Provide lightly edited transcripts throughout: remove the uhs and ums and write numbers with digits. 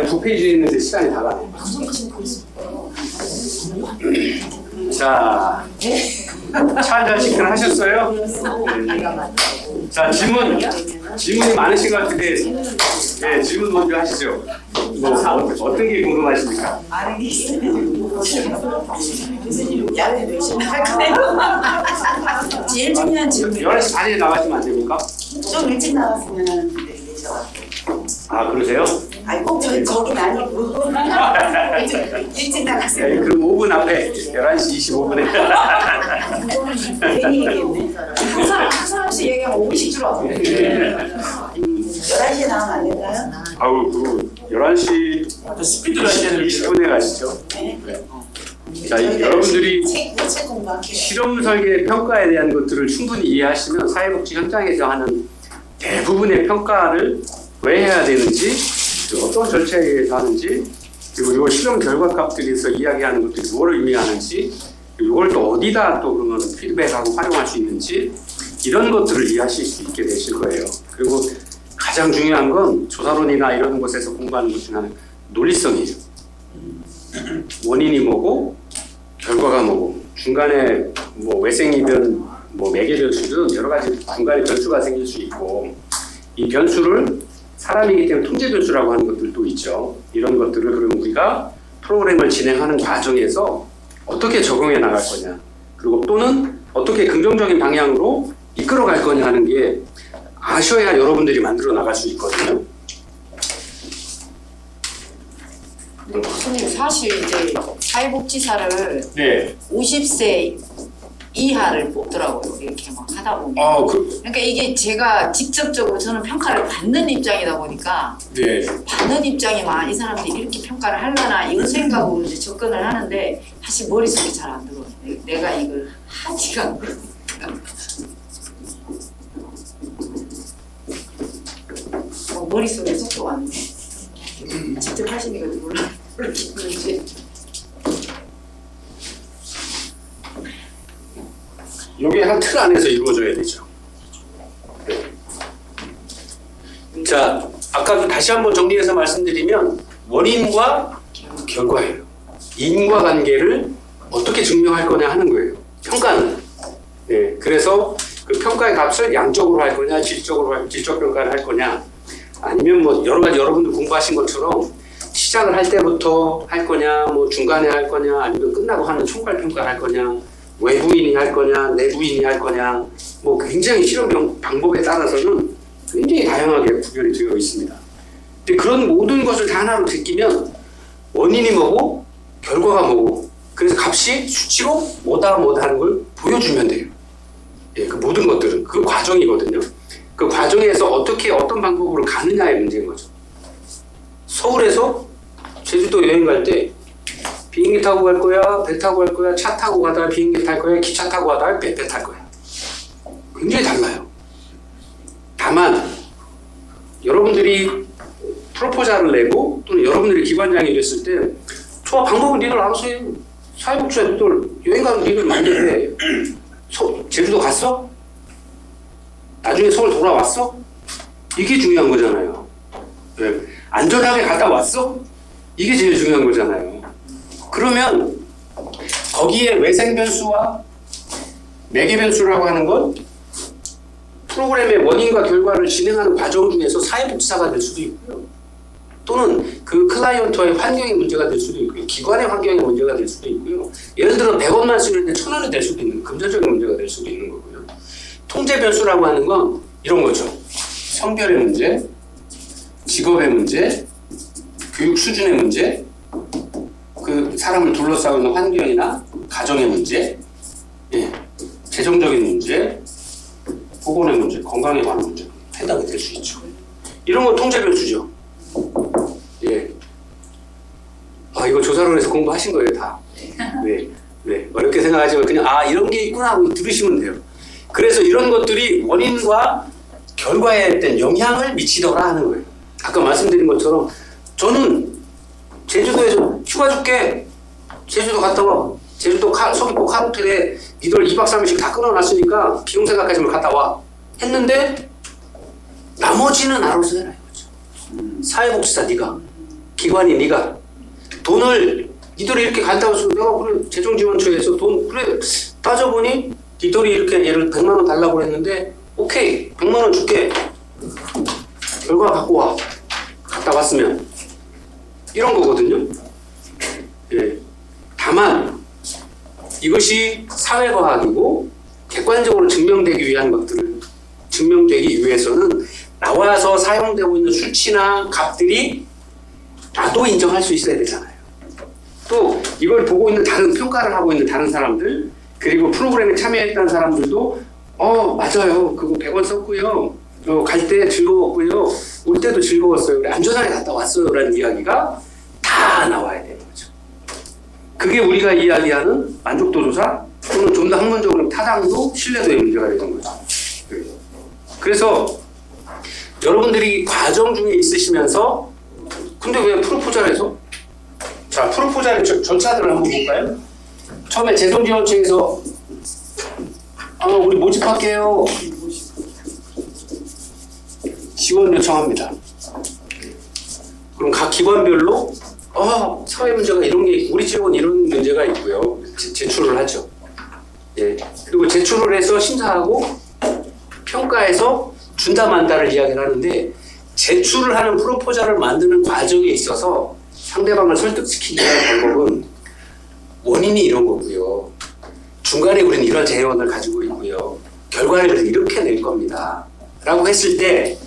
두 페이지 있는데 시간이 다 가네. 자, 차 한잔 시킨 하셨어요? 자, 질문이 많으신 것 같은데, 네, 질문 먼저 하시죠. 뭐, 어떤 게 궁금하십니까? 제일 중요한 질문. 11시 반에 나가시면 안 됩니까? 좀 일찍 나왔으면 되죠. 아, 그러세요? 아니 꼭 거긴 아니고 일찍 나갔어요. 네, 그럼 5분 앞에 11시 25분에. 괜히 얘기했네. 항상 없이 얘기하면 5분씩 줄어. 11시에 나오면 안 될까요? 아우, 그 11시 20분에 가시죠. 네. 자, 여러분들이 책 공부할게요. 실험 설계 평가에 대한 것들을 충분히 이해하시면 사회복지 현장에서 하는 대부분의 평가를 왜 해야 되는지, 어떤 절차에 의해서 하는지, 그리고 이 실험 결과값들에서 이야기하는 것들이 뭘 의미하는지, 이걸 또 어디다 또 그러면 피드백하고 활용할 수 있는지, 이런 것들을 이해하실 수 있게 되실 거예요. 그리고 가장 중요한 건 조사론이나 이런 곳에서 공부하는 것 중에 하나는 논리성이에요. 원인이 뭐고 결과가 뭐고, 중간에 뭐 외생이든 뭐 매개 변수든 여러 가지 중간에 변수가 생길 수 있고, 이 변수를 사람이기 때문에 통제 변수라고 하는 것들도 있죠. 이런 것들을 그럼 우리가 프로그램을 진행하는 과정에서 어떻게 적용해 나갈 거냐, 그리고 또는 어떻게 긍정적인 방향으로 이끌어 갈 거냐 하는 게 아셔야 여러분들이 만들어 나갈 수 있거든요. 근데 교수님 사실 이제 사회복지사를 네. 50세 이하를 뽑더라고요. 이렇게 막 하다 보면. 그러니까 이게 제가 직접적으로 저는 평가를 받는 입장이다 보니까 네. 받는 입장이면 이 사람들이 이렇게 평가를 하려나 이런 생각으로 이제 접근을 하는데 사실 머릿속에 잘 안 들어요. 내가 이걸 하지가 않고. 머릿속에 속도가 안 돼. 직접 하시니까 몰라. 모르겠는지. 이게 한 틀 안에서 이루어져야 되죠. 자, 아까 다시 한번 정리해서 말씀드리면 원인과 결과예요. 인과관계를 어떻게 증명할 거냐 하는 거예요. 평가는. 네, 그래서 그 평가의 값을 양적으로 할 거냐, 질적 평가를 할 거냐, 아니면 뭐 여러 가지 여러분들 공부하신 것처럼 시작을 할 때부터 할 거냐, 뭐 중간에 할 거냐, 아니면 끝나고 하는 총괄 평가를 할 거냐, 외부인이 할 거냐, 내부인이 할 거냐, 뭐 굉장히 실험 방법에 따라서는 굉장히 다양하게 구별이 되어 있습니다. 근데 그런 모든 것을 다 하나로 제끼면 원인이 뭐고 결과가 뭐고, 그래서 값이 수치로 뭐다 하는 걸 보여주면 돼요. 예, 그 모든 것들은 그 과정이거든요. 그 과정에서 어떻게 어떤 방법으로 가느냐의 문제인 거죠. 서울에서 제주도 여행 갈 때 비행기 타고 갈 거야, 배 타고 갈 거야, 차 타고 가다가 비행기 탈 거야, 기차 타고 가다가 배 탈 거야. 굉장히 달라요. 다만 여러분들이 프로포잘을 내고 또는 여러분들이 기관장이 됐을 때 좋아, 방법은 니들 알아서 해. 사회복지사들 여행 가는 니들 마음대로 해. 제주도 갔어? 나중에 서울 돌아왔어? 이게 중요한 거잖아요. 네. 안전하게 갔다 왔어? 이게 제일 중요한 거잖아요. 그러면 거기에 외생 변수와 매개 변수라고 하는 건 프로그램의 원인과 결과를 진행하는 과정 중에서 사회복지사가 될 수도 있고요. 또는 그 클라이언트와의 환경의 문제가 될 수도 있고요. 기관의 환경의 문제가 될 수도 있고요. 예를 들어 100원만 쓰는데 1000원이 될 수도 있는, 금전적인 문제가 될 수도 있는 거고요. 통제 변수라고 하는 건 이런 거죠. 성별의 문제, 직업의 문제, 교육 수준의 문제, 그 사람을 둘러싸고 있는 환경이나 가정의 문제, 예, 재정적인 문제, 보건의 문제, 건강에 관한 문제 해당이 될 수 있죠. 이런 건 통제 변수죠. 예. 아, 이거 조사론에서 공부하신 거예요, 다. 네. 네. 어렵게 생각하지만 그냥 이런 게 있구나 하고 들으시면 돼요. 그래서 이런 것들이 원인과 결과에 어떤 영향을 미치더라 하는 거예요. 아까 말씀드린 것처럼 저는 제주도에서 휴가 줄게. 제주도 갔다 와. 제주도 서귀포 카호텔에 니들 2박 3일씩 다 끊어놨으니까 비용 생각하지 말고 갔다 와. 했는데 나머지는 알아서 해라 이거죠. 사회복지사 네가, 기관이 네가 돈을 니들이 이렇게 간다고 해서 내가 그래 재정지원처에서 돈 그래 따져보니 니들이 이렇게 예를 100만 원 달라고 했는데 오케이 100만 원 줄게. 결과 갖고 와. 갔다 왔으면 이런 거거든요. 예. 다만 이것이 사회과학이고 객관적으로 증명되기 위한 것들을 증명되기 위해서는 나와서 사용되고 있는 수치나 값들이 나도 인정할 수 있어야 되잖아요. 또 이걸 보고 있는 다른 평가를 하고 있는 다른 사람들 그리고 프로그램에 참여했던 사람들도 맞아요. 그거 100원 썼고요. 갈 때 즐거웠고요. 올 때도 즐거웠어요. 그래, 안전하게 갔다 왔어요. 라는 이야기가 다 나와야 되는 거죠. 그게 우리가 이야기하는 만족도 조사 또는 좀 더 학문적으로 타당도, 신뢰도의 문제가 되는 거죠. 그래서 여러분들이 과정 중에 있으시면서 근데 왜 프로포자를 해서? 자, 프로포자의 절차들을 한번 볼까요? 처음에 재정지원청에서 우리 모집할게요. 지원 요청합니다. 그럼 각 기관별로 사회 문제가 이런 게 우리 지역은 이런 문제가 있고요. 제출을 하죠. 예. 그리고 제출을 해서 심사하고 평가해서 준다 만다를 이야기를 하는데 제출을 하는 프로포자를 만드는 과정에 있어서 상대방을 설득시키기 위한 방법은 원인이 이런 거고요. 중간에 우리는 이런 재원을 가지고 있고요. 결과를 이렇게 낼 겁니다. 라고 했을 때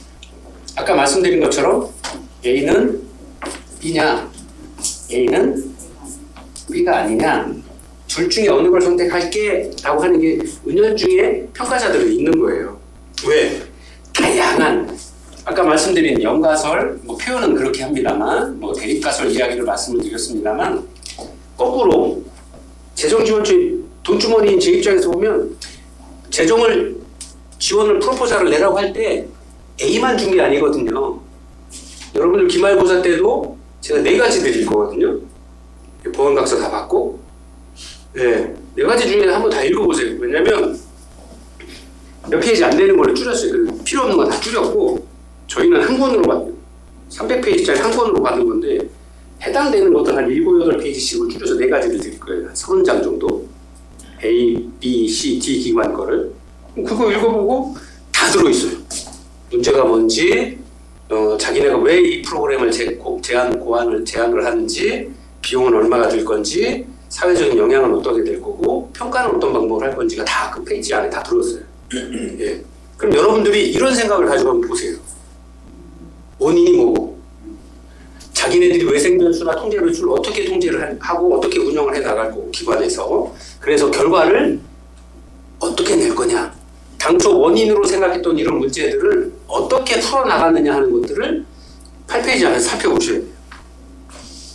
아까 말씀드린 것처럼 A는 B냐 A는 B가 아니냐 둘 중에 어느 걸 선택할게 라고 하는 게 은연중에 평가자들은 있는 거예요. 왜? 다양한 아까 말씀드린 연가설 표현은 그렇게 합니다만 대립가설 이야기를 말씀을 드렸습니다만 거꾸로 재정지원처 돈주머니인 제 입장에서 보면 재정을 지원을 프로포자를 내라고 할 때 A만 준 게 아니거든요. 여러분들 기말고사 때도 제가 4가지 드릴 거거든요. 보안각서 다 받고 네 4가지 중에 한번 다 읽어보세요. 왜냐면 몇 페이지 안 되는 걸로 줄였어요. 필요 없는 거 다 줄였고 저희는 한 권으로 받는 300페이지짜리 한 권으로 받는 건데 해당되는 것들 한 7, 8페이지씩을 줄여서 4가지를 드릴 거예요. 한 30장 정도 A, B, C, D 기관 거를 그거 읽어보고 다 들어있어요. 문제가 뭔지 자기네가 왜 이 프로그램을 제안을 하는지 비용은 얼마가 들 건지 사회적인 영향은 어떻게 될 거고 평가는 어떤 방법을 할 건지가 다 그 페이지 안에 다 들어있어요. 예. 그럼 여러분들이 이런 생각을 가지고 한번 보세요. 원인이 뭐고 자기네들이 외생변수나 통제변수를 어떻게 통제를 하고 어떻게 운영을 해 나갈 거고 기관에서 그래서 결과를 어떻게 낼 거냐 당초 원인으로 생각했던 이런 문제들을 어떻게 풀어나가느냐 하는 것들을 8페이지 안에서 살펴보셔야 돼요.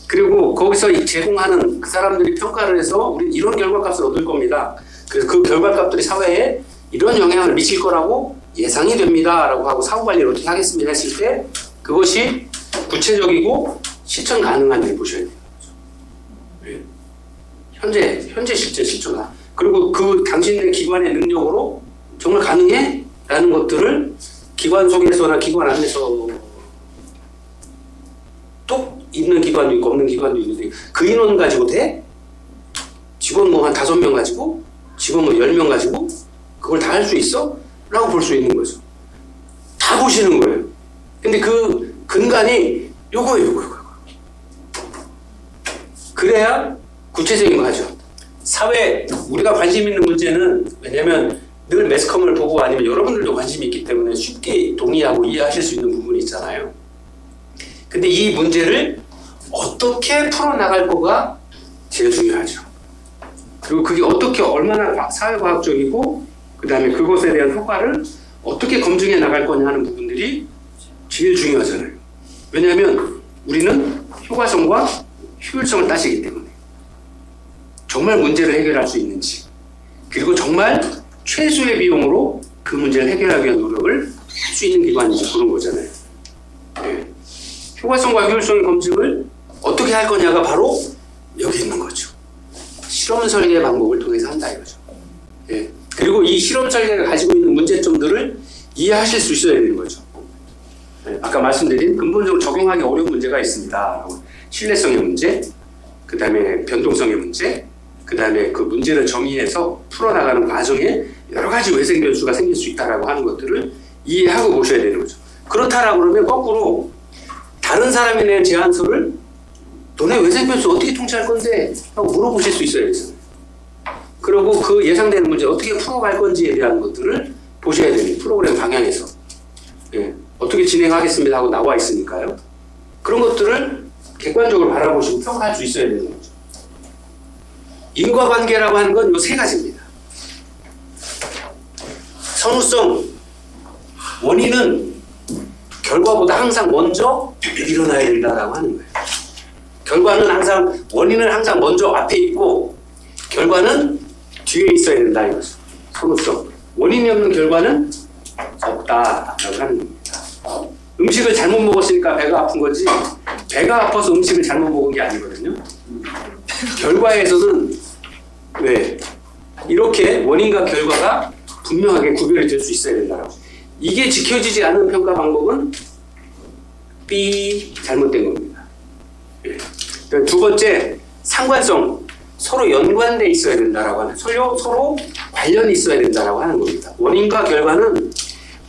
그리고 거기서 제공하는 그 사람들이 평가를 해서 우리는 이런 결과값을 얻을 겁니다. 그래서 그 결과값들이 사회에 이런 영향을 미칠 거라고 예상이 됩니다. 라고 하고 사후관리를 어떻게 하겠습니다 했을 때 그것이 구체적이고 실천 가능한 일 보셔야 돼요. 네. 현재 실제 실천가. 그리고 그 당신의 기관의 능력으로 정말 가능해? 라는 것들을 기관 속에서나 기관 안에서 또 있는 기관도 있고 없는 기관도 있는데 그 인원 가지고 돼? 직원 뭐 한 5명 가지고? 직원 뭐 10명 가지고? 그걸 다 할 수 있어? 라고 볼 수 있는 거죠. 다 보시는 거예요. 근데 그 근간이 요거예요. 그래야 구체적인 거 하죠. 사회, 우리가 관심 있는 문제는 왜냐면 늘 매스컴을 보고 아니면 여러분들도 관심이 있기 때문에 쉽게 동의하고 이해하실 수 있는 부분이 있잖아요. 근데 이 문제를 어떻게 풀어나갈 거가 제일 중요하죠. 그리고 그게 어떻게 얼마나 사회과학적이고 그 다음에 그것에 대한 효과를 어떻게 검증해 나갈 거냐 하는 부분들이 제일 중요하잖아요. 왜냐하면 우리는 효과성과 효율성을 따지기 때문에 정말 문제를 해결할 수 있는지 그리고 정말 최소의 비용으로 그 문제를 해결하기 위한 노력을 할 수 있는 기관인지 그런 거잖아요. 네. 효과성과 효율성의 검증을 어떻게 할 거냐가 바로 여기 있는 거죠. 실험 설계 방법을 통해서 한다 이거죠. 예. 그리고 이 실험 설계가 가지고 있는 문제점들을 이해하실 수 있어야 되는 거죠. 예. 아까 말씀드린 근본적으로 적용하기 어려운 문제가 있습니다. 신뢰성의 문제, 그 다음에 변동성의 문제, 그 다음에 그 문제를 정의해서 풀어나가는 과정에 여러 가지 외생 변수가 생길 수 있다라고 하는 것들을 이해하고 보셔야 되는 거죠. 그렇다라고 그러면 거꾸로 다른 사람이 낸 제안서를 너네 외생 변수 어떻게 통치할 건데? 하고 물어보실 수 있어야 되잖아요. 그리고 그 예상되는 문제 어떻게 풀어갈 건지에 대한 것들을 보셔야 되는 프로그램 방향에서 예, 어떻게 진행하겠습니다 하고 나와 있으니까요. 그런 것들을 객관적으로 바라보시고 평가할 수 있어야 되는 거죠. 인과관계라고 하는 건 이 세 가지입니다. 선후성, 원인은 결과보다 항상 먼저 일어나야 된다라고 하는 거예요. 결과는 항상, 원인은 항상 먼저 앞에 있고 결과는 뒤에 있어야 된다 이거죠. 선후성. 원인이 없는 결과는 없다라고 하는 겁니다. 음식을 잘못 먹었으니까 배가 아픈 거지 배가 아파서 음식을 잘못 먹은 게 아니거든요. 결과에서는 이렇게 원인과 결과가 분명하게 구별이 될 수 있어야 된다라고. 이게 지켜지지 않는 평가 방법은 B 잘못된 겁니다. 두 번째, 상관성. 서로 연관돼 있어야 된다라고 하는, 서로 관련이 있어야 된다라고 하는 겁니다. 원인과 결과는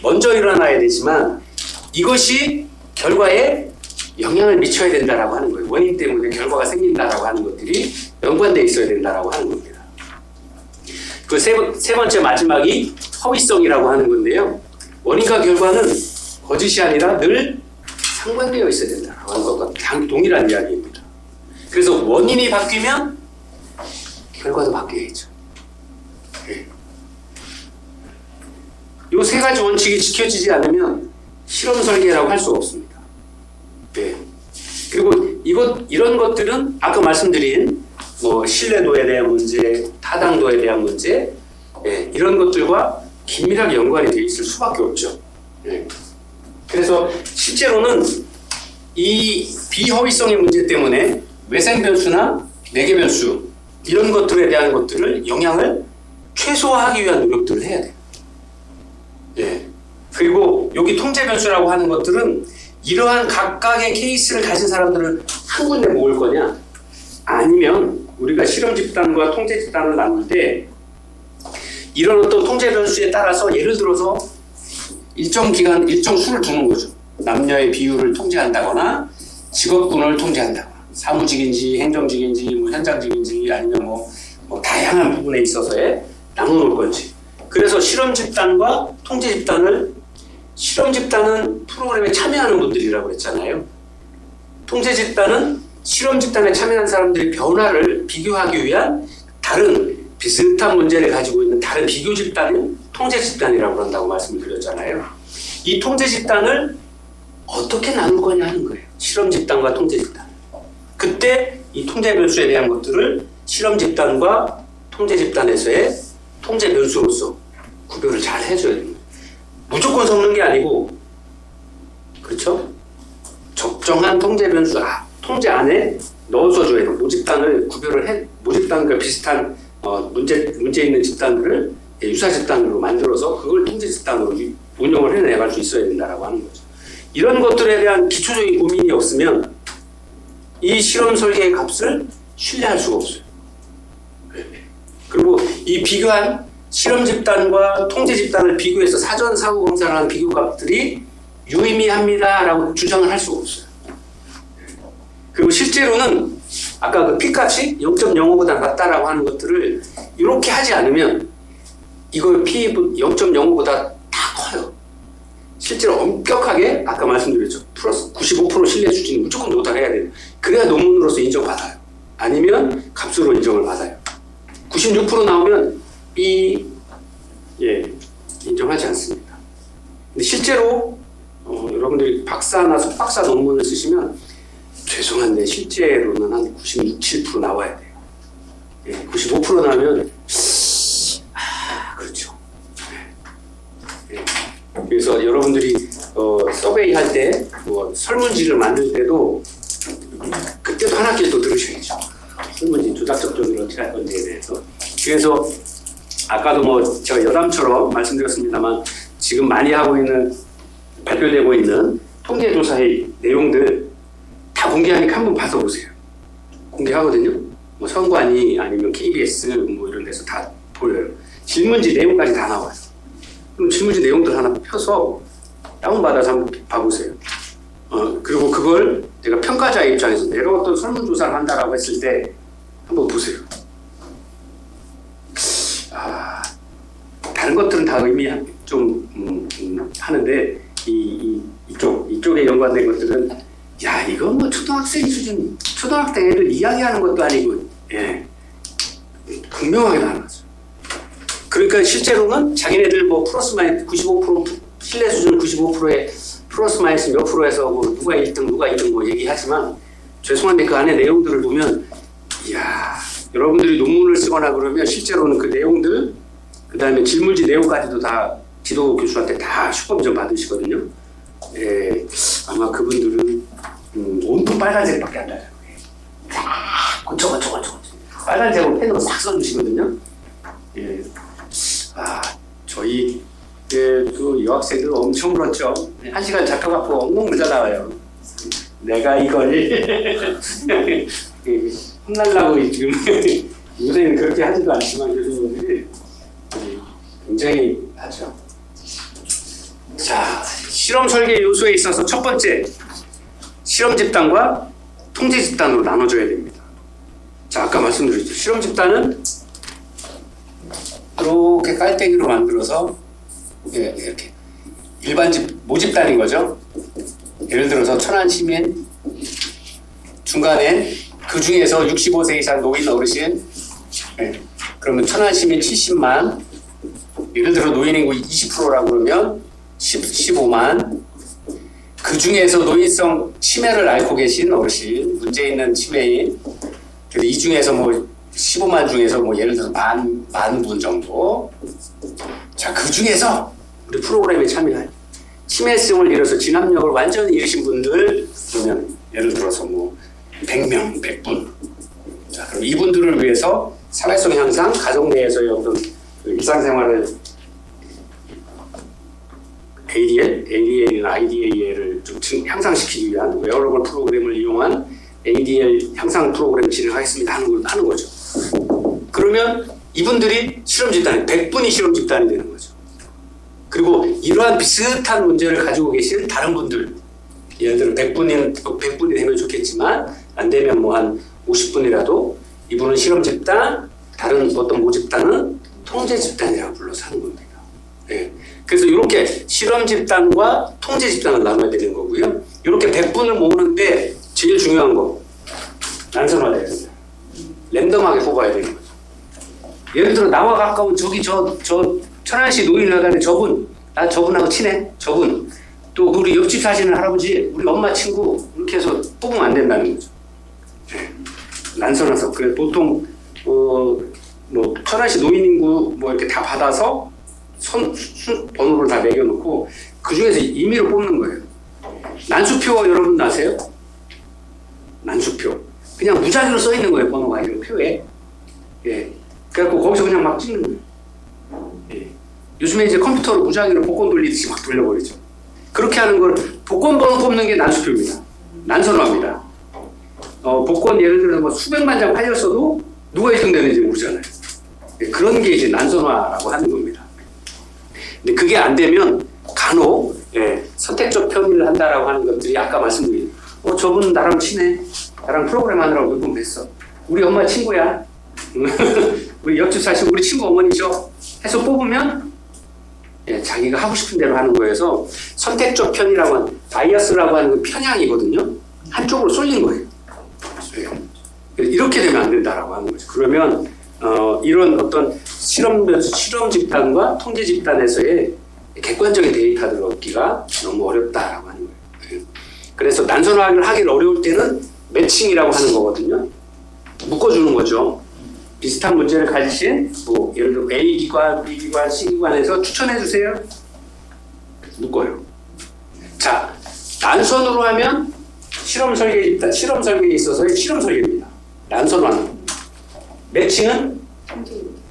먼저 일어나야 되지만 이것이 결과에 영향을 미쳐야 된다라고 하는 거예요. 원인 때문에 결과가 생긴다라고 하는 것들이 연관돼 있어야 된다라고 하는 겁니다. 그 세 번째 마지막이 허위성이라고 하는 건데요. 원인과 결과는 거짓이 아니라 늘 상관되어 있어야 된다라고 하는 것과 동일한 이야기입니다. 그래서 원인이 바뀌면 결과도 바뀌어야죠. 이 세 가지 원칙이 지켜지지 않으면 실험 설계라고 할 수가 없습니다. 그리고 이런 것들은 아까 말씀드린 신뢰도에 대한 문제, 타당도에 대한 문제, 이런 것들과 긴밀하게 연관이 되어 있을 수밖에 없죠. 그래서 실제로는 이 비허위성의 문제 때문에 외생 변수나 매개 변수 이런 것들에 대한 것들을 영향을 최소화하기 위한 노력들을 해야 돼요. 그리고 여기 통제 변수라고 하는 것들은 이러한 각각의 케이스를 가진 사람들을 한 군데 모을 거냐, 아니면 우리가 실험 집단과 통제 집단을 나눌 때 이런 어떤 통제 변수에 따라서 예를 들어서 일정 기간, 일정 수를 두는 거죠. 남녀의 비율을 통제한다거나 직업군을 통제한다거나 사무직인지 행정직인지 현장직인지 아니면 다양한 부분에 있어서의 나눠놓을 건지. 그래서 실험 집단과 통제 집단을, 실험 집단은 프로그램에 참여하는 분들이라고 했잖아요. 통제 집단은 실험 집단에 참여한 사람들의 변화를 비교하기 위한 다른 비슷한 문제를 가지고 있는 다른 비교 집단은 통제 집단이라고 한다고 말씀을 드렸잖아요. 이 통제 집단을 어떻게 나눌 거냐 하는 거예요. 실험 집단과 통제 집단. 그때 이 통제 변수에 대한 것들을 실험 집단과 통제 집단에서의 통제 변수로서 구별을 잘 해줘야 됩니다. 무조건 섞는 게 아니고, 그렇죠? 적정한 통제 변수, 통제 안에 넣어서 줘야 돼요. 모집단을 구별을 해, 모집단과 비슷한 문제 있는 집단들을 유사 집단으로 만들어서 그걸 통제 집단으로 운영을 해내갈 수 있어야 된다라고 하는 거죠. 이런 것들에 대한 기초적인 고민이 없으면 이 실험 설계의 값을 신뢰할 수가 없어요. 그리고 이 비교한 실험 집단과 통제 집단을 비교해서 사전 사후 검사를 하는 비교 값들이 유의미합니다라고 주장을 할 수가 없어요. 그리고 실제로는 아까 그 P값이 0.05보다 낮다라고 하는 것들을 이렇게 하지 않으면 이걸 P 0.05보다 다 커요. 실제로 엄격하게 아까 말씀드렸죠. 플러스 95% 신뢰 수준이 무조건 도달해야 돼요. 그래야 논문으로서 인정받아요. 아니면 값으로 인정을 받아요. 96% 나오면 B 인정하지 않습니다. 근데 실제로 여러분들이 박사나 석박사 논문을 쓰시면 죄송한데 실제로는 한 96, 7% 나와야 돼요. 95% 나오면 그렇죠. 그래서 여러분들이 서베이 할 때 설문지를 만들 때도 그때도 한 학기 또 들으셔야죠. 설문지 조작적 조기를 어떻게 할 건지에 대해서. 그래서 아까도 제가 여담처럼 말씀드렸습니다만 지금 많이 하고 있는 발표되고 있는 통계조사의 내용들 다 공개하니까 한번 받아보세요. 공개하거든요. 선관위 아니면 KBS 이런 데서 다 보여요. 질문지 내용까지 다 나와요. 그럼 질문지 내용들 하나 펴서 다운받아서 한번 봐보세요. 그리고 그걸 제가 평가자의 입장에서 내가 어떤 설문조사를 한다라고 했을 때 한번 보세요. 다른 것들은 다 의미 좀 하는데 이쪽에 연관된 것들은 야 이건 초등학생 수준 초등학생 애들 이야기하는 것도 아니고 분명하게 나왔어요. 그러니까 실제로는 자기네들 플러스 마이너스 95% 신뢰 수준 95%에 플러스 마이너스 몇 프로에서 누가 1등 누가 2등 얘기하지만 죄송한데 그 안에 내용들을 보면 이야 여러분들이 논문을 쓰거나 그러면 실제로는 그 내용들 그 다음에 질문지 내용까지도 다 지도 교수한테 다 슈퍼비전 받으시거든요. 아마 그분들은 온통 빨간색밖에 안 나요. 저거 빨간색으로 펜으로 싹 써주시거든요. 저희 그 여학생들 엄청 그렇죠. 1시간 잡혀갖고 엉엉 물다 나와요. 내가 이걸 혼날라고 지금 요새는 그렇게 하지도 않지만 교수님들이 굉장히 하죠. 자, 실험 설계 요소에 있어서 첫 번째 실험 집단과 통제 집단으로 나눠줘야 됩니다. 자, 아까 말씀드렸죠. 실험 집단은 이렇게 깔때기로 만들어서 이렇게 일반 모집단인 거죠. 예를 들어서 천안시민 중간에 그 중에서 65세 이상 노인 어르신 그러면 천안시민 70만 예를 들어 노인 인구 20%라고 그러면 15만 그 중에서 노인성 치매를 앓고 계신 어르신 문제 있는 치매인 이 중에서 15만 중에서 예를 들어서 만 분 정도 자 그 중에서 우리 프로그램에 참여한 치매성을 잃어서 진압력을 완전히 잃으신 분들 그러면 예를 들어서 100명, 100분 자 그럼 이분들을 위해서 사회성 향상, 가정 내에서의 어떤 일상생활을 ADL이나 IDA를 좀 향상시키기 위한 웨어러블 프로그램을 이용한 ADL 향상 프로그램 진행하겠습니다 하는 거죠. 그러면 이분들이 실험 집단이 100분이 실험 집단이 되는 거죠. 그리고 이러한 비슷한 문제를 가지고 계신 다른 분들 예를 들어 100분이 되면 좋겠지만 안 되면 한 50분이라도 이분은 실험 집단 다른 어떤 모집단은 통제 집단이라고 불러서 하는 겁니다. 그래서 이렇게 실험 집단과 통제 집단을 나눠야 되는 거고요. 이렇게 100분을 모으는데 제일 중요한 거 난선화돼야 됩니다. 랜덤하게 뽑아야 되는 거죠. 예를 들어 나와 가까운 저 천안시 노인 나가는 저분하고 친해. 저분 또 우리 옆집 사시는 할아버지 우리 엄마 친구 이렇게 해서 뽑으면 안 된다는 거죠. 난선화서 그래서 보통 천안시 노인 인구 이렇게 다 받아서 번호를 다 매겨놓고 그 중에서 임의로 뽑는 거예요. 난수표 여러분 아세요? 난수표 그냥 무작위로 써 있는 거예요. 번호가 이런 표에. 그래갖고 거기서 그냥 막 찍는 거예요. 요즘에 이제 컴퓨터로 무작위로 복권 돌리듯이 막 돌려버리죠. 그렇게 하는 걸 복권 번호 뽑는 게 난수표입니다. 난선화입니다. 복권 예를 들어서 수백만 장 팔렸어도 누가 1등 되는지 모르잖아요. 그런 게 이제 난선화라고 하는 겁니다. 근데 그게 안 되면 간혹 선택적 편의를 한다라고 하는 것들이 아까 말씀드린 저분 나랑 친해. 나랑 프로그램 하느라고 몇 번 뵀어. 우리 엄마 친구야. 우리 옆집 사시고 우리 친구 어머니죠. 해서 뽑으면 자기가 하고 싶은 대로 하는 거여서 선택적 편의라고 하는 바이어스라고 하는 건 편향이거든요. 한쪽으로 쏠린 거예요. 이렇게 되면 안 된다라고 하는 거죠. 그러면 이런 어떤 실험 집단과 통제 집단에서의 객관적인 데이터를 얻기가 너무 어렵다라고 하는 거예요. 그래서 난선화를 하기 어려울 때는 매칭이라고 하는 거거든요. 묶어주는 거죠. 비슷한 문제를 가지신 예를 들어 A 기관, B 기관, C 기관에서 추천해 주세요. 묶어요. 난선으로 하면 실험 설계에 있어서의 실험 설계입니다. 난선화는. 매칭은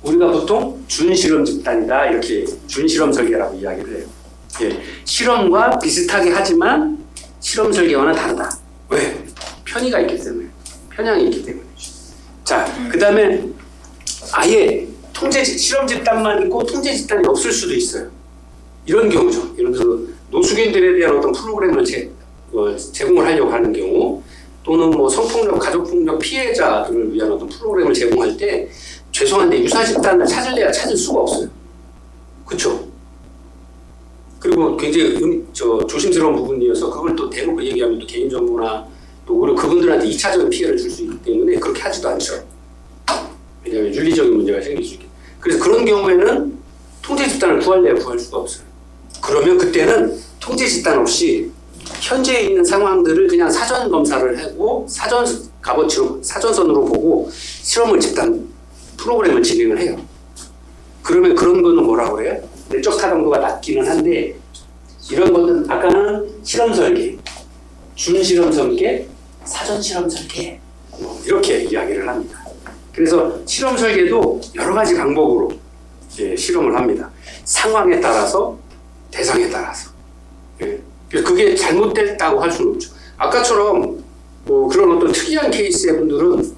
우리가 보통 준실험 집단이다 이렇게 준실험 설계라고 이야기를 해요. 예, 실험과 비슷하게 하지만 실험 설계와는 다르다. 왜? 편의가 있기 때문에. 편향이 있기 때문에. 자, 그 다음에 아예 실험 집단만 있고 통제 집단이 없을 수도 있어요. 이런 경우죠. 예를 들어서 노숙인들에 대한 어떤 프로그램을 제공을 하려고 하는 경우, 또는 뭐 성폭력, 가족폭력 피해자들을 위한 어떤 프로그램을 제공할 때 죄송한데 유사 집단을 찾을래야 찾을 수가 없어요. 그렇죠? 그리고 굉장히 조심스러운 부분이어서 그걸 또 대놓고 얘기하면 또 개인정보나 또 오히려 그분들한테 2차적인 피해를 줄 수 있기 때문에 그렇게 하지도 않죠. 왜냐하면 윤리적인 문제가 생길 수 있기 때문에. 그래서 그런 경우에는 통제 집단을 구할래야 구할 수가 없어요. 그러면 그때는 통제 집단 없이 현재 있는 상황들을 그냥 사전 검사를 하고 사전선으로 보고 실험을 집단 프로그램을 진행을 해요. 그러면 그런 거는 뭐라고 그래요? 내적 타당도가 낮기는 한데 이런 것들은 아까는 실험 설계, 준실험 설계, 사전 실험 설계 이렇게 이야기를 합니다. 그래서 실험 설계도 여러 가지 방법으로 실험을 합니다. 상황에 따라서, 대상에 따라서. 그게 잘못됐다고 할 수는 없죠. 아까처럼 뭐 그런 어떤 특이한 케이스의 분들은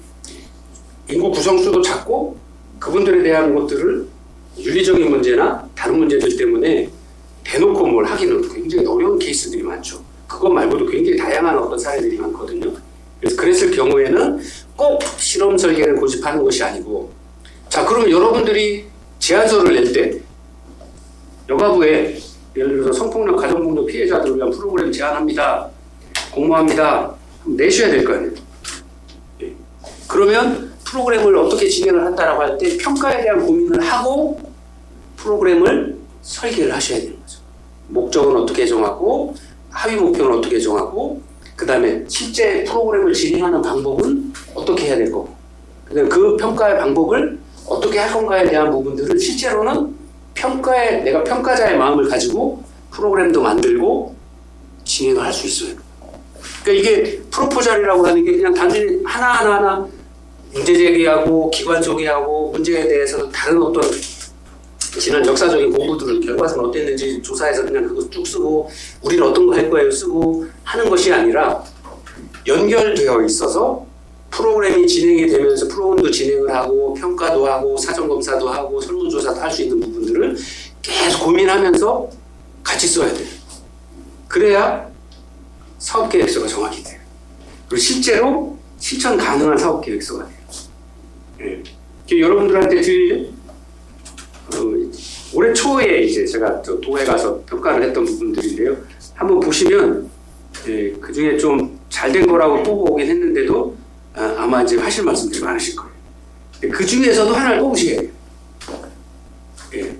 인구 구성수도 작고 그분들에 대한 것들을 윤리적인 문제나 다른 문제들 때문에 대놓고 뭘 하기는 굉장히 어려운 케이스들이 많죠. 그것 말고도 굉장히 다양한 어떤 사례들이 많거든요. 그래서 그랬을 경우에는 꼭 실험 설계를 고집하는 것이 아니고, 자, 그러면 여러분들이 제안서를 낼 때 여가부에 예를 들어서 성폭력, 가정폭력 피해자들을 위한 프로그램 제안합니다. 공모합니다. 내셔야 될 거 아니에요. 예. 그러면 프로그램을 어떻게 진행을 한다라고 할 때 평가에 대한 고민을 하고 프로그램을 설계를 하셔야 되는 거죠. 목적은 어떻게 정하고 하위 목표는 어떻게 정하고 그 다음에 실제 프로그램을 진행하는 방법은 어떻게 해야 될 거고 그다음에 그 평가의 방법을 어떻게 할 건가에 대한 부분들을 실제로는 내가 평가자의 마음을 가지고 프로그램도 만들고 진행을 할 수 있어요. 그러니까 이게 프로포절이라고 하는 게 그냥 단순히 하나하나 문제 제기하고 기관 소개하고 문제에 대해서 다른 어떤 지난 역사적인 공부들을 결과서는 어땠는지 조사해서 그냥 그거 쭉 쓰고 우리는 어떤 거 할 거예요 쓰고 하는 것이 아니라 연결되어 있어서 프로그램이 진행이 되면서 프로그램도 진행을 하고 평가도 하고 사전검사도 하고 설문조사도 할 수 있는 부분들을 계속 고민하면서 같이 써야 돼요. 그래야 사업계획서가 정확히 돼요. 그리고 실제로 실천 가능한 사업계획서가 돼요. 네. 여러분들한테 드릴 올해 초에 이제 제가 도에 가서 평가를 했던 부분들인데요. 한번 보시면 그 중에 좀 잘 된 거라고 뽑아오긴 했는데도 아마 이제 하실 말씀들이 많으실 거예요. 그 중에서도 하나를 뽑으셔야 돼요. 예.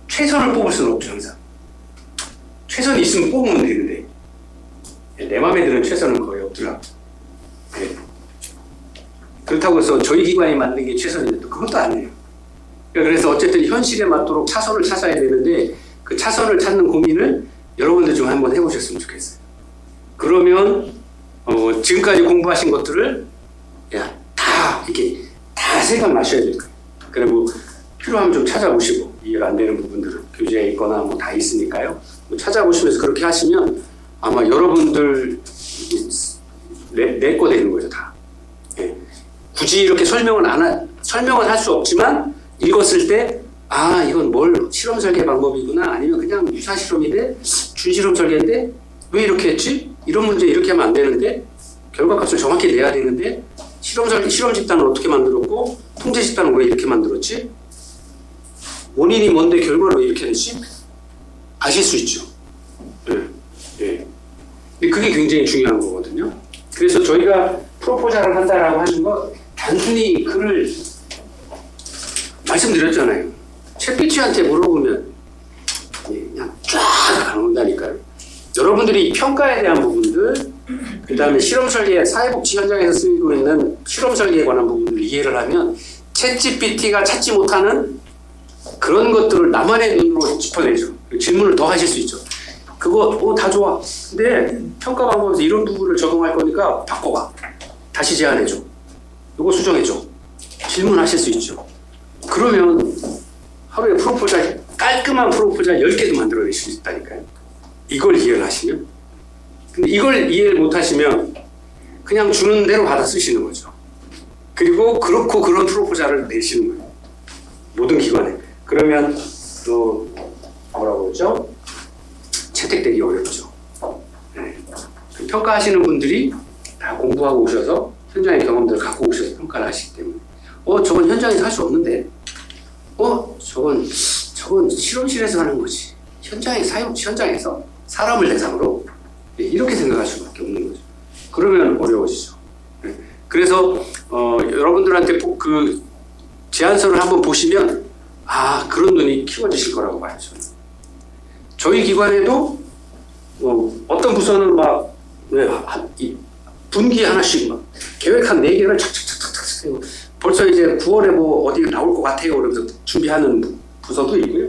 최선을 뽑을 수는 없죠, 항상. 최선이 있으면 뽑으면 되는데 내 마음에 드는 최선은 거의 없더라고요. 예. 그렇다고 해서 저희 기관이 만든 게 최선인데 또 그것도 아니에요. 그래서 어쨌든 현실에 맞도록 차선을 찾아야 되는데 그 차선을 찾는 고민을 여러분들 좀 한번 해보셨으면 좋겠어요. 그러면 지금까지 공부하신 것들을 다 이렇게 다 생각 나셔야 될 거예요. 그리고 필요하면 좀 찾아보시고 이해가 안 되는 부분들은 교재에 있거나 뭐 다 있으니까요. 뭐 찾아보시면서 그렇게 하시면 아마 여러분들 내 거 되는 거죠 다. 예. 굳이 이렇게 설명은 할 수 없지만 읽었을 때 이건 뭘 실험 설계 방법이구나 아니면 그냥 유사 실험인데 준실험 설계인데 왜 이렇게 했지? 이런 문제 이렇게 하면 안 되는데 결과값을 정확히 내야 되는데 실험 집단을 어떻게 만들었고 통제 집단은 왜 이렇게 만들었지? 원인이 뭔데 결과를 왜 이렇게 됐지? 아실 수 있죠. 네. 네. 근데 그게 굉장히 중요한 거거든요. 그래서 저희가 프로포절을 한다라고 하는 거 단순히 글을 말씀드렸잖아요. 챗피티한테 물어보면 그냥 쫙 나온다니까요. 여러분들이 평가에 대한 부분들, 그 다음에 실험 설계, 사회복지 현장에서 쓰이고 있는 실험 설계에 관한 부분들을 이해를 하면 챗GPT가 찾지 못하는 그런 것들을 나만의 눈으로 짚어내죠. 질문을 더 하실 수 있죠. 그거 다 좋아. 근데 평가 방법에서 이런 부분을 적용할 거니까 바꿔봐. 다시 제안해줘. 이거 수정해줘. 질문하실 수 있죠. 그러면 하루에 프로포잘, 깔끔한 프로포잘 10개도 만들어낼 수 있다니까요. 이걸 이해를 하시면. 근데 이걸 이해를 못 하시면 그냥 주는 대로 받아 쓰시는 거죠. 그리고 그렇고 그런 프로포잘을 내시는 거예요. 모든 기관에. 그러면 또 뭐라고 그러죠? 채택되기 어렵죠. 네. 평가하시는 분들이 다 공부하고 오셔서 현장의 경험들을 갖고 오셔서 평가를 하시기 때문에 저건 현장에서 할 수 없는데 저건 실험실에서 하는 거지. 현장에서 사람을 대상으로 이렇게 생각할 수밖에 없는 거죠. 그러면 어려워지죠. 네. 그래서 여러분들한테 그 제안서를 한번 보시면 그런 눈이 키워지실 거라고 봐요. 저희 기관에도 어떤 부서는 막 분기 하나씩 막 계획한 4개를 착착착착착 세우고 벌써 이제 9월에 뭐 어디 나올 것 같아요. 그러면서 준비하는 부서도 있고요.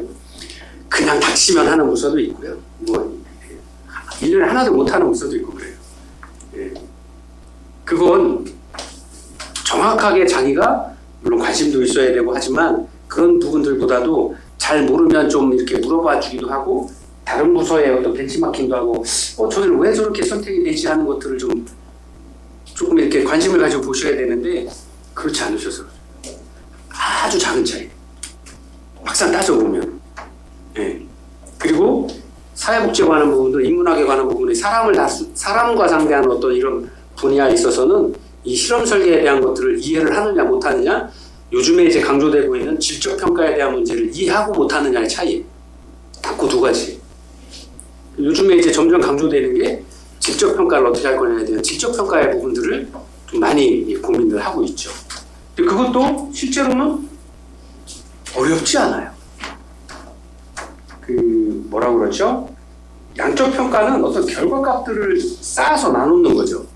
그냥 닥치면 하는 부서도 있고요. 뭐 1년에 하나도 못하는 부서도 있고 그래요. 예. 그건 정확하게 자기가 물론 관심도 있어야 되고 하지만 그런 부분들보다도 잘 모르면 좀 이렇게 물어봐 주기도 하고 다른 부서의 어떤 벤치마킹도 하고 저희는 왜 저렇게 선택이 되지 하는 것들을 조금 이렇게 관심을 가지고 보셔야 되는데 그렇지 않으셔서 아주 작은 차이. 막상 따져보면. 예. 그리고 사회복지에 관한 부분도 인문학에 관한 부분이 사람과 상대하는 어떤 이런 분야에 있어서는 이 실험 설계에 대한 것들을 이해를 하느냐 못하느냐 요즘에 이제 강조되고 있는 질적 평가에 대한 문제를 이해하고 못하느냐의 차이예요. 딱 그 두 가지. 요즘에 이제 점점 강조되는 게 질적 평가를 어떻게 할 거냐에 대한 질적 평가의 부분들을 좀 많이 고민을 하고 있죠. 근데 그것도 실제로는 어렵지 않아요. 뭐라고 그러죠? 양적 평가는 어떤 결과값들을 쌓아서 나누는 거죠.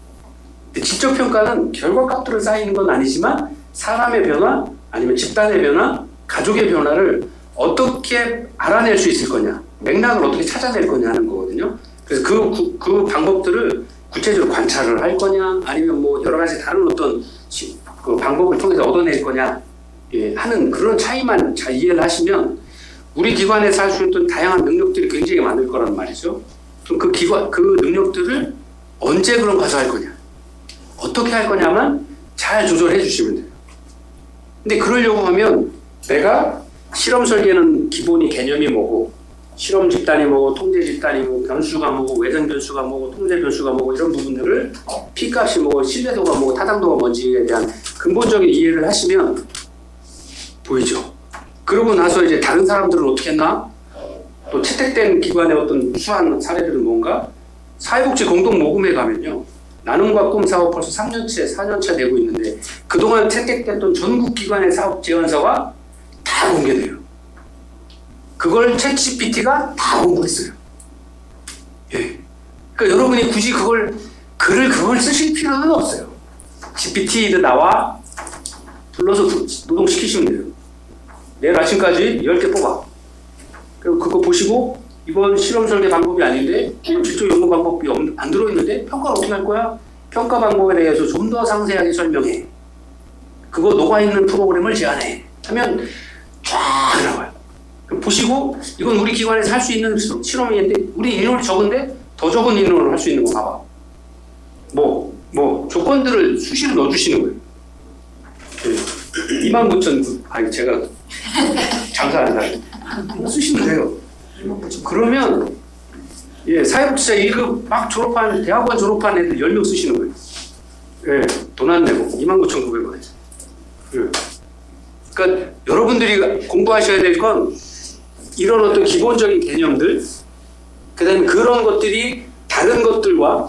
근데 질적 평가는 결과값들을 쌓이는 건 아니지만 사람의 변화, 아니면 집단의 변화, 가족의 변화를 어떻게 알아낼 수 있을 거냐, 맥락을 어떻게 찾아낼 거냐 하는 거거든요. 그래서 그 방법들을 구체적으로 관찰을 할 거냐, 아니면 뭐 여러 가지 다른 어떤 그 방법을 통해서 얻어낼 거냐 하는 그런 차이만 잘 이해를 하시면 우리 기관에서 할 수 있는 다양한 능력들이 굉장히 많을 거란 말이죠. 그럼 그 능력들을 언제 그럼 가서 할 거냐, 어떻게 할 거냐만 잘 조절해 주시면 돼요. 근데 그러려고 하면 내가 실험 설계는 기본이 개념이 뭐고, 실험 집단이 뭐고, 통제 집단이 뭐고, 변수가 뭐고, 외전 변수가 뭐고, 통제 변수가 뭐고 이런 부분들을 P값이 뭐고, 신뢰도가 뭐고, 타당도가 뭔지에 대한 근본적인 이해를 하시면 보이죠. 그러고 나서 이제 다른 사람들은 어떻게 했나? 또 채택된 기관의 어떤 우수한 사례들은 뭔가? 사회복지 공동 모금에 가면요. 나눔과 꿈 사업 벌써 3년째, 4년째 되고 있는데 그동안 채택됐던 전국 기관의 사업 제안서가 다 공개돼요. 그걸 챗GPT가 다 공부했어요. 예. 그러니까 여러분이 굳이 그걸 쓰실 필요는 없어요. GPT를 나와 불러서 노동시키시면 돼요. 내일 아침까지 10개 뽑아. 그리고 그거 보시고 이건 실험 설계 방법이 아닌데 질적 연구 방법이 안 들어있는데 평가를 어떻게 할 거야? 평가 방법에 대해서 좀 더 상세하게 설명해. 그거 녹아있는 프로그램을 제안해. 하면 쫙 나와요. 보시고 이건 우리 기관에서 할 수 있는 실험인데 우리 인원이 적은데 더 적은 인원을 할 수 있는 거 봐봐. 뭐 조건들을 수시로 넣어주시는 거예요. 29,000 아니 제가 장사하는 사람 쓰시면 돼요. 그러면 사회복지사 1급 막 졸업한 대학원 졸업한 애들 10명 쓰시는 거예요. 돈 안 내고 29,900원. 그러니까 여러분들이 공부하셔야 될 건 이런 어떤 기본적인 개념들, 그다음에 그런 것들이 다른 것들과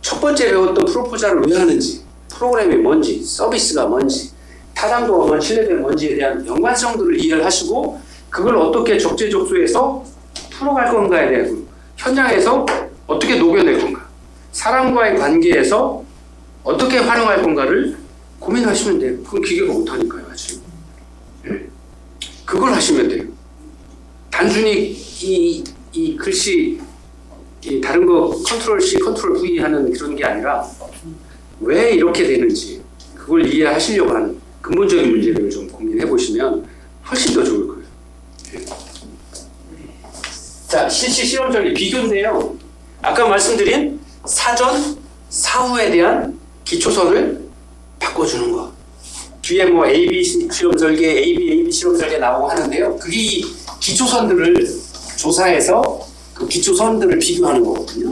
첫 번째 배웠던 프로포잘을 왜 하는지, 프로그램이 뭔지, 서비스가 뭔지, 타당도가 뭔지, 신뢰도가 뭔지에 대한 연관성들을 이해를 하시고 그걸 어떻게 적재적소에서 풀어갈 건가에 대한 현장에서 어떻게 녹여낼 건가, 사람과의 관계에서 어떻게 활용할 건가를 고민하시면 돼요. 그건 기계가 못하니까요, 아직. 그걸 하시면 돼요. 단순히 이 글씨 이 다른 거 컨트롤 C, 컨트롤 V 하는 그런 게 아니라 왜 이렇게 되는지 그걸 이해하시려고 하는 근본적인 문제를 좀 고민해 보시면 훨씬 더 좋을 거예요. 자, 실시 실험 전리 비교인데요. 아까 말씀드린 사전, 사후에 대한 기초선을 바꿔주는 거. 뒤에 뭐 AB 실험 설계, AB 실험 설계 나오고 하는데요. 그게 이 기초선들을 조사해서 그 기초선들을 비교하는 거거든요.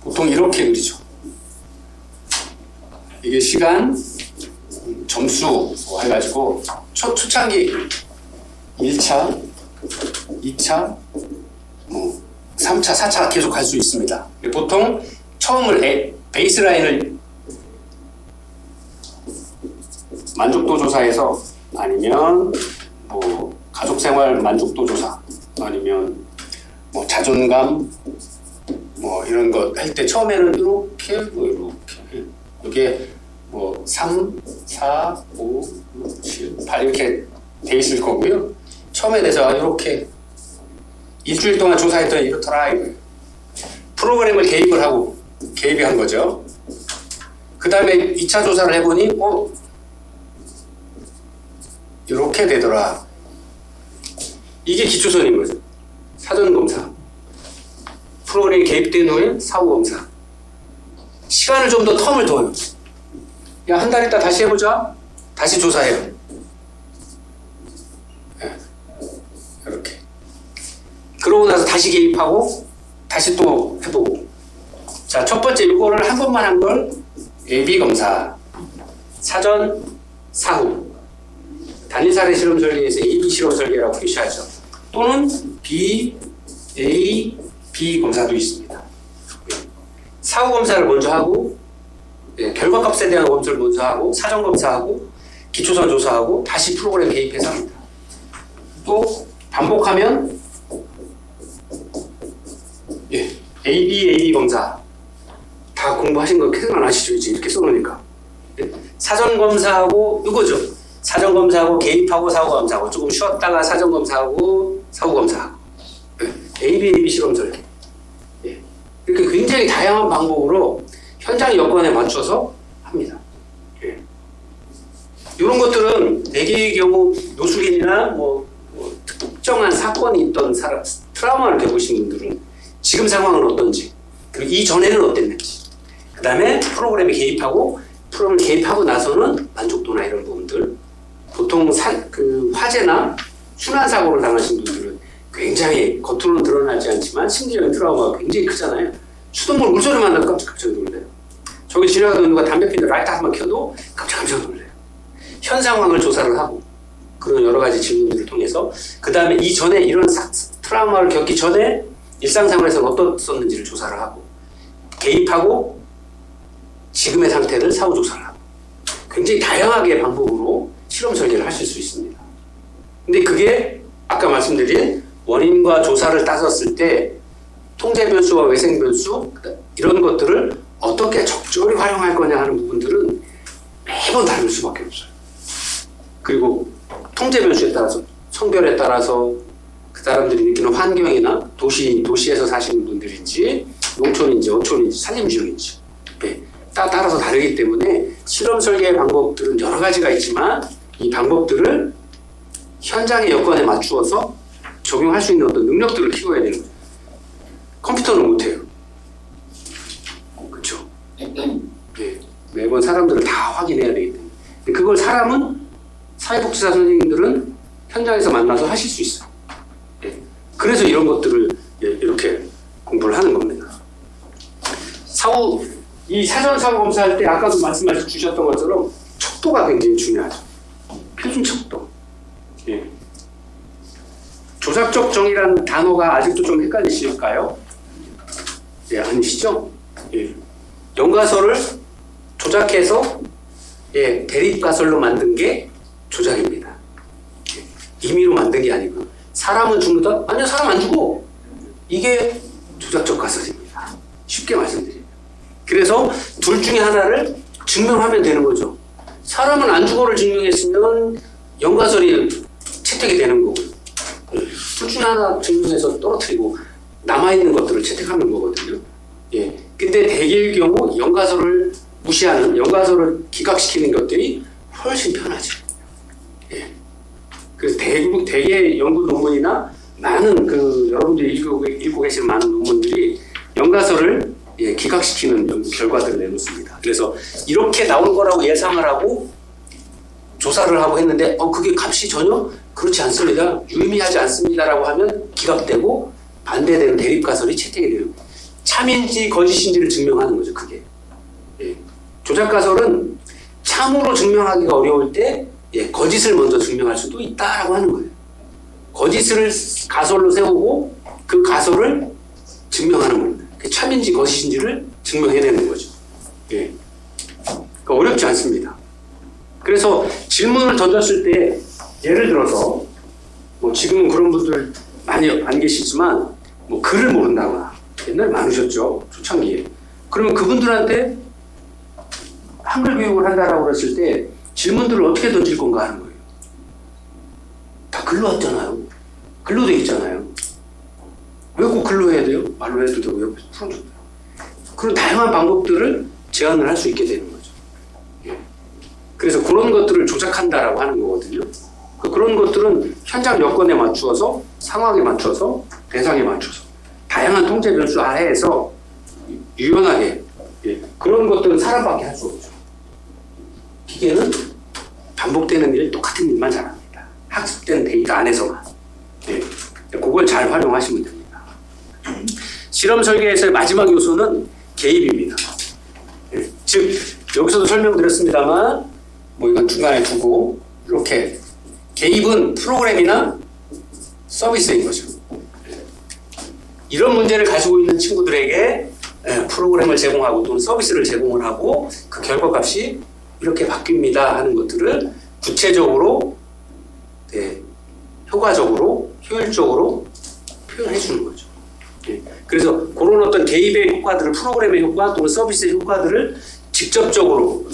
보통 이렇게 그리죠. 이게 시간, 점수 해가지고 초창기 1차, 2차, 뭐 3차, 4차 계속 갈 수 있습니다. 보통 처음을 베이스라인을 만족도 조사에서 아니면 뭐 가족생활 만족도 조사 아니면 뭐 자존감 뭐 이런 거 할 때 처음에는 이렇게 이게 뭐 3, 4, 5, 6, 7, 8 이렇게 돼 있을 거고요. 처음에 돼서 이렇게 일주일 동안 조사했더니 이렇더라 이거예요. 프로그램을 개입이 한 거죠. 그 다음에 2차 조사를 해보니 이렇게 되더라. 이게 기초선인 거죠. 사전검사. 프로그램이 개입된 후에 사후검사. 시간을 좀 더 텀을 둬요. 야, 한 달 있다 다시 해보자. 다시 조사해요. 이렇게. 그러고 나서 다시 개입하고 다시 또 해보고. 자, 첫 번째 이거를 한 번만 한 걸 AB 검사. 사전, 사후. 단일 사례 실험 설계에서 AB 실험 설계라고 표시하죠. 또는 B, A, B 검사도 있습니다. 사후 검사를 먼저 하고 결과값에 대한 검사를 먼저 하고 사전 검사하고 기초선 조사하고 다시 프로그램 개입해서 합니다. 또 반복하면 AB 검사 다 공부하신 거 계속 안 하시죠? 이제 이렇게 써놓으니까 사전 검사하고 이거죠. 사전 검사하고 개입하고 사후 검사하고 조금 쉬었다가 사전 검사하고 사후 검사하고 AB 실험 설계 이렇게 굉장히 다양한 방법으로 현장 여건에 맞춰서 합니다. 이런 것들은 대개의 경우 노숙인이나 뭐 특정한 사건이 있던 사람, 트라우마를 겪으신 분들은 지금 상황은 어떤지 그리고 이전에는 어땠는지 그 다음에 프로그램에 개입하고 프로그램을 개입하고 나서는 만족도나 이런 부분들 보통 그 화재나 순환사고를 당하신 분들은 굉장히 겉으로는 드러나지 않지만 심리적인 트라우마가 굉장히 크잖아요. 수돗물 물소리만 나도 깜짝 놀래요. 저기 지나가던 누가 담배 피는데 라이터 한번 켜도 깜짝 놀래요. 현 상황을 조사를 하고 그런 여러 가지 질문들을 통해서 그 다음에 이전에 이런 트라우마를 겪기 전에 일상생활에서는 어떻었는지를 조사를 하고 개입하고 지금의 상태를 사후 조사를 하고 굉장히 다양하게 방법으로 실험 설계를 하실 수 있습니다. 근데 그게 아까 말씀드린 원인과 조사를 따졌을 때 통제 변수와 외생 변수 이런 것들을 어떻게 적절히 활용할 거냐 하는 부분들은 매번 다를 수밖에 없어요. 그리고 통제 변수에 따라서 성별에 따라서 그 사람들이 느끼는 환경이나 도시에서 사시는 분들인지 농촌인지 어촌인지 산림지역인지 따라서 다르기 때문에 실험 설계 방법들은 여러 가지가 있지만 이 방법들을 현장의 여건에 맞추어서 적용할 수 있는 어떤 능력들을 키워야 되는 거죠. 컴퓨터는 못해요. 그렇죠? 매번 사람들을 다 확인해야 되기 때문에 그걸 사람은 사회복지사 선생님들은 현장에서 만나서 하실 수 있어요. 그래서 이런 것들을 이렇게 공부를 하는 겁니다. 이 사전 사후 검사할 때 아까도 말씀해 주셨던 것처럼 척도가 굉장히 중요하죠. 표준 척도. 조작적 정의라는 단어가 아직도 좀 헷갈리실까요? 아니시죠? 연가설을 조작해서 대립가설로 만든 게 조작입니다. 임의로 만든 게 아니고 사람은 죽는다? 아니요, 사람 안 죽어. 이게 조작적 가설입니다. 쉽게 말씀드립니다. 그래서 둘 중에 하나를 증명하면 되는 거죠. 사람은 안 죽어를 증명했으면 연가설이 채택이 되는 거고요. 둘 중에 하나 증명해서 떨어뜨리고 남아있는 것들을 채택하는 거거든요. 예. 근데 대개의 경우 연가서를 무시하는, 연가서를 기각시키는 것들이 훨씬 편하죠. 예. 그래서 대개 연구 논문이나 많은 여러분들이 읽고 계시는 많은 논문들이 연가서를 기각시키는 연구 결과들을 내놓습니다. 그래서 이렇게 나올 거라고 예상을 하고 조사를 하고 했는데 그게 값이 전혀 그렇지 않습니다. 유의미하지 않습니다라고 하면 기각되고 반대되는 대립가설이 채택이 되는 거예요. 참인지 거짓인지를 증명하는 거죠. 그게. 예. 조작가설은 참으로 증명하기가 어려울 때 거짓을 먼저 증명할 수도 있다라고 하는 거예요. 거짓을 가설로 세우고 그 가설을 증명하는 겁니다. 참인지 거짓인지를 증명해내는 거죠. 예. 그러니까 어렵지 않습니다. 그래서 질문을 던졌을 때 예를 들어서 뭐 지금은 그런 분들 많이 안 계시지만 뭐 글을 모른다거나 옛날에 많으셨죠. 초창기에. 그러면 그분들한테 한글 교육을 한다라고 그랬을 때 질문들을 어떻게 던질 건가 하는 거예요. 다 글로 왔잖아요. 글로 돼 있잖아요. 왜 꼭 글로 해야 돼요? 말로 해도 되고 옆에서 풀어줘도 돼요. 그런 다양한 방법들을 제안을 할 수 있게 되는 거죠. 예. 그래서 그런 것들을 조작한다라고 하는 거거든요. 그런 것들은 현장 여건에 맞추어서, 상황에 맞춰서, 대상에 맞춰서 다양한 통제 변수 하에서 유연하게 그런 것들은 사람밖에 할 수 없죠. 기계는 반복되는 일, 똑같은 일만 잘합니다. 학습된 데이터 안에서만. 그걸 잘 활용하시면 됩니다. 실험 설계에서의 마지막 요소는 개입입니다. 즉 여기서도 설명드렸습니다만 뭐 이건 중간에 두고 이렇게 개입은 프로그램이나 서비스인 거죠. 이런 문제를 가지고 있는 친구들에게 프로그램을 제공하고 또는 서비스를 제공을 하고 그 결과값이 이렇게 바뀝니다 하는 것들을 구체적으로 효과적으로 효율적으로 표현해 주는 거죠. 그래서 그런 어떤 개입의 효과들을 프로그램의 효과 또는 서비스의 효과들을 직접적으로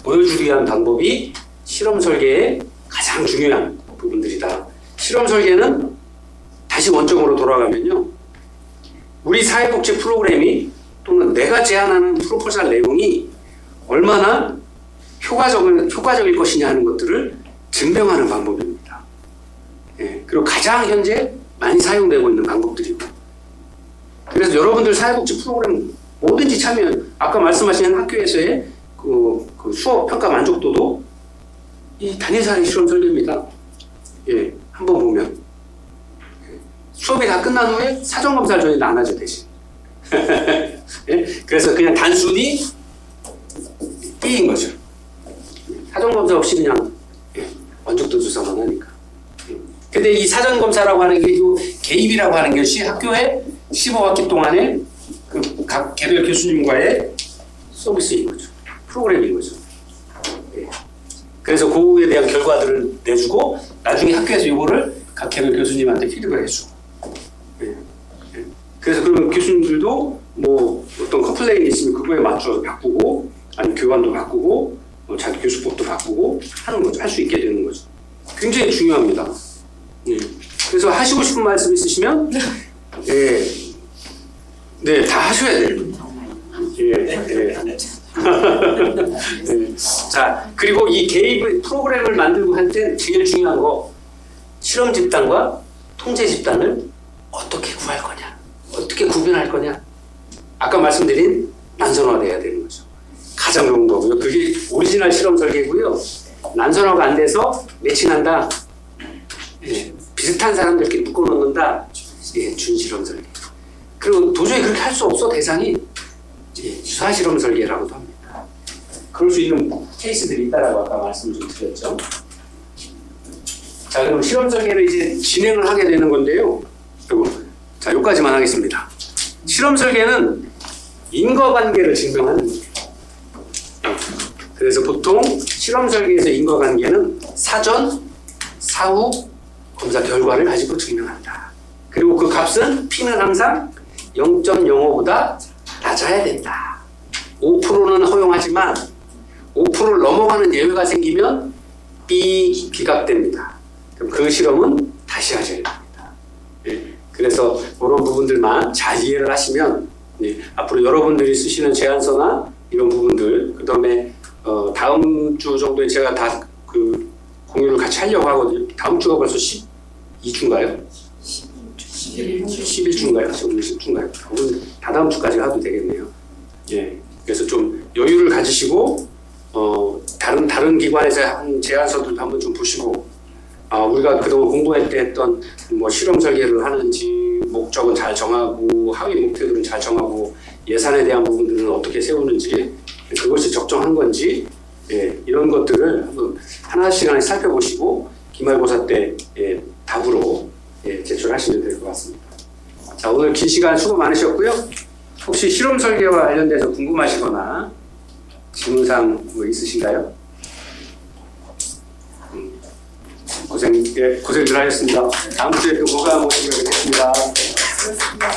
보여주기 위한 방법이 실험 설계의 가장 중요한 부분들이다. 실험 설계는 다시 원점으로 돌아가면요. 우리 사회복지 프로그램이 또는 내가 제안하는 프로포잘 내용이 얼마나 효과적일 것이냐 하는 것들을 증명하는 방법입니다. 그리고 가장 현재 많이 사용되고 있는 방법들이고. 그래서 여러분들 사회복지 프로그램 뭐든지 참여, 아까 말씀하신 학교에서의 그 수업 평가 만족도도 이 단위사례 실험 설계입니다. 한번 보면 수업이 다 끝난 후에 사전 검사를 저희는 안 하죠 대신. 그래서 그냥 단순히 B인 거죠. 사전 검사 없이 그냥 만족도 조사만 하니까. 근데 이 사전 검사라고 하는 게 개입이라고 하는 것이 학교에 15학기 동안에 그 각 개별 교수님과의 서비스인 거죠. 프로그램인 거죠. 그래서 그거에 대한 결과들을 내주고 나중에 학교에서 이거를 각 개별 교수님한테 피드백을 해주고. 그래서 그러면 교수님들도 뭐 어떤 컴플레인이 있으면 그거에 맞춰서 바꾸고 아니면 교관도 바꾸고 자기 교수법도 바꾸고 하는 거죠. 할 수 있게 되는 거죠. 굉장히 중요합니다. 그래서 하시고 싶은 말씀 있으시면 다 하셔야 돼요. 자, 그리고 이 개입 프로그램을 만들고 할 때 제일 중요한 거 실험 집단과 통제 집단을 어떻게 구할 거냐, 어떻게 구분할 거냐. 아까 말씀드린 난선화돼야 되는 거죠. 가장 좋은 거고요. 그게 오리지널 실험 설계고요. 난선화가 안 돼서 매칭한다. 비슷한 사람들끼리 묶어놓는다. 준실험 설계. 그리고 도저히 그렇게 할 수 없어 대상이 유사 실험 설계라고도 합니다. 그럴 수 있는 케이스들이 있다라고 아까 말씀을 좀 드렸죠. 자, 그럼 실험 설계를 이제 진행을 하게 되는 건데요. 자, 여기까지만 하겠습니다. 실험 설계는 인과관계를 증명하는 거예요. 그래서 보통 실험 설계에서 인과관계는 사전, 사후 검사 결과를 가지고 증명한다. 그리고 그 값은 P는 항상 0.05보다 낮아야 된다. 5%는 허용하지만 5%를 넘어가는 예외가 생기면 B 기각됩니다. 그럼 그 실험은 다시 하셔야 됩니다. 그래서 그런 부분들만 잘 이해를 하시면 앞으로 여러분들이 쓰시는 제안서나 이런 부분들, 그 다음에 다음 주 정도에 제가 다 그 공유를 같이 하려고 하거든요. 다음 주가 벌써 12주인가요? 11주인가요? 오늘 10주인가요? 오늘 다다음 주까지 하도 되겠네요. 예. 그래서 좀 여유를 가지시고 다른 기관에서 한 제안서들도 한번 좀 보시고 우리가 그동안 공부할 때 했던 뭐 실험 설계를 하는지 목적은 잘 정하고 하위 목표들은 잘 정하고 예산에 대한 부분들은 어떻게 세우는지 그것이 적정한 건지 이런 것들을 한번 하나씩 살펴보시고 기말고사 때 답으로 제출하시면 될 것 같습니다. 자, 오늘 긴 시간 수고 많으셨고요. 혹시 실험 설계와 관련돼서 궁금하시거나 질문사항 뭐 있으신가요? 고생들 하셨습니다. 다음 주에 또 고가 모시기로 하겠습니다. 그렇습니다.